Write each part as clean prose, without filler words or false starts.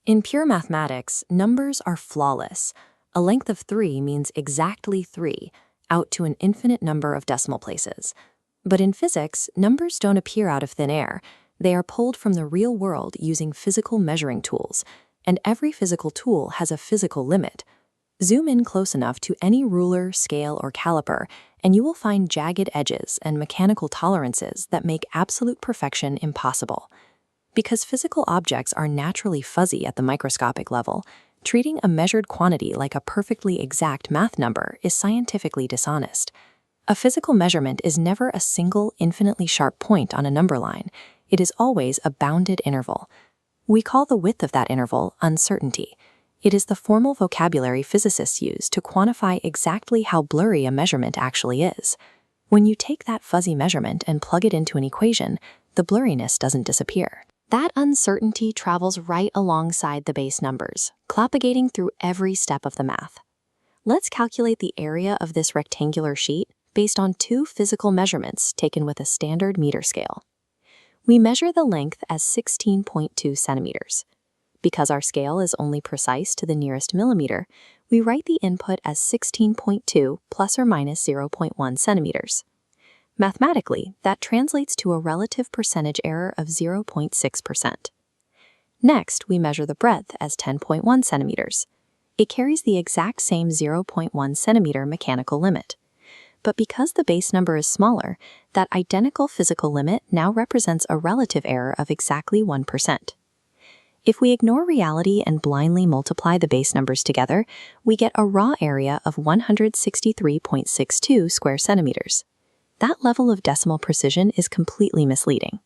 In pure mathematics, numbers are flawless. A length of 3 means exactly 3, out to an infinite number of decimal places. But in physics, numbers don't appear out of thin air. They are pulled from the real world using physical measuring tools, and every physical tool has a physical limit. Zoom in close enough to any ruler, scale, or caliper, and you will find jagged edges and mechanical tolerances that make absolute perfection impossible. Because physical objects are naturally fuzzy at the microscopic level, treating a measured quantity like a perfectly exact math number is scientifically dishonest. A physical measurement is never a single, infinitely sharp point on a number line. It is always a bounded interval. We call the width of that interval uncertainty. It is the formal vocabulary physicists use to quantify exactly how blurry a measurement actually is. When you take that fuzzy measurement and plug it into an equation, the blurriness doesn't disappear. That uncertainty travels right alongside the base numbers, propagating through every step of the math. Let's calculate the area of this rectangular sheet based on two physical measurements taken with a standard meter scale. We measure the length as 16.2 centimeters. Because our scale is only precise to the nearest millimeter, we write the input as 16.2 plus or minus 0.1 centimeters. Mathematically, that translates to a relative percentage error of 0.6%. Next, we measure the breadth as 10.1 centimeters. It carries the exact same 0.1 centimeter mechanical limit. But because the base number is smaller, that identical physical limit now represents a relative error of exactly 1%. If we ignore reality and blindly multiply the base numbers together, we get a raw area of 163.62 square centimeters. That level of decimal precision is completely misleading.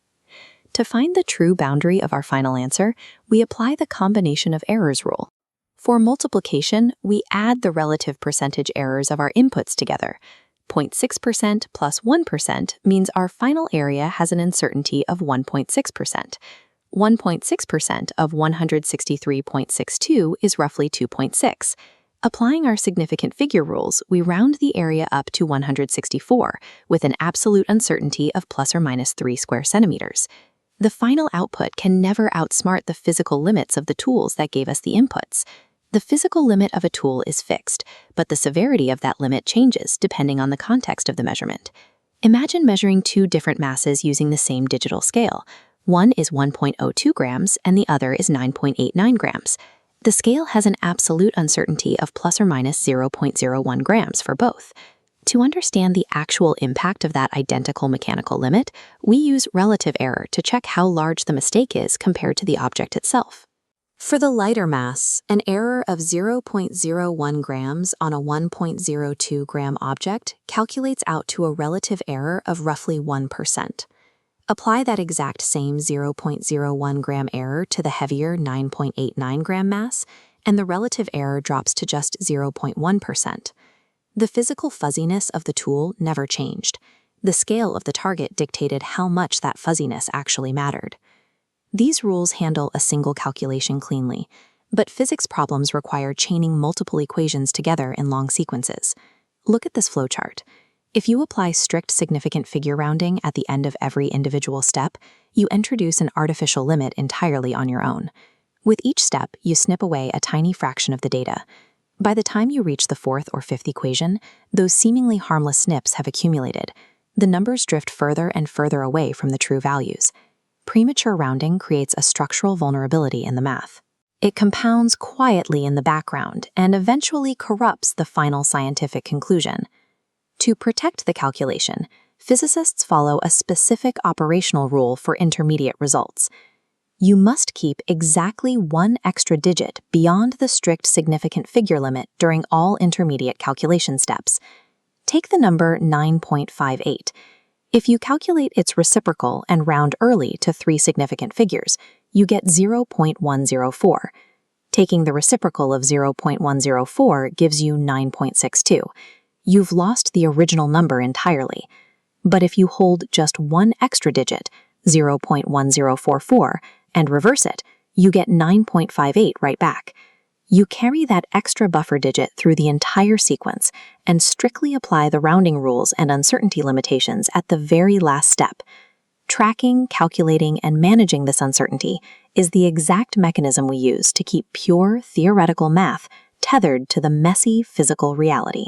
To find the true boundary of our final answer, we apply the combination of errors rule. For multiplication, we add the relative percentage errors of our inputs together. 0.6% plus 1% means our final area has an uncertainty of 1.6%. 1.6% of 163.62 is roughly 2.6. Applying our significant figure rules, we round the area up to 164, with an absolute uncertainty of plus or minus 3 square centimeters. The final output can never outsmart the physical limits of the tools that gave us the inputs. The physical limit of a tool is fixed, but the severity of that limit changes depending on the context of the measurement. Imagine measuring two different masses using the same digital scale. One is 1.02 grams and the other is 9.89 grams. The scale has an absolute uncertainty of plus or minus 0.01 grams for both. To understand the actual impact of that identical mechanical limit, we use relative error to check how large the mistake is compared to the object itself. For the lighter mass, an error of 0.01 grams on a 1.02 gram object calculates out to a relative error of roughly 1%. Apply that exact same 0.01 gram error to the heavier 9.89 gram mass, and the relative error drops to just 0.1%. The physical fuzziness of the tool never changed. The scale of the target dictated how much that fuzziness actually mattered. These rules handle a single calculation cleanly, but physics problems require chaining multiple equations together in long sequences. Look at this flowchart. If you apply strict significant figure rounding at the end of every individual step, you introduce an artificial limit entirely on your own. With each step, you snip away a tiny fraction of the data. By the time you reach the fourth or fifth equation, those seemingly harmless snips have accumulated. The numbers drift further and further away from the true values. Premature rounding creates a structural vulnerability in the math. It compounds quietly in the background and eventually corrupts the final scientific conclusion. To protect the calculation, physicists follow a specific operational rule for intermediate results. You must keep exactly one extra digit beyond the strict significant figure limit during all intermediate calculation steps. Take the number 9.58. If you calculate its reciprocal and round early to three significant figures, you get 0.104. Taking the reciprocal of 0.104 gives you 9.62. You've lost the original number entirely. But if you hold just one extra digit, 0.1044, and reverse it, you get 9.58 right back. You carry that extra buffer digit through the entire sequence and strictly apply the rounding rules and uncertainty limitations at the very last step. Tracking, calculating, and managing this uncertainty is the exact mechanism we use to keep pure theoretical math tethered to the messy physical reality.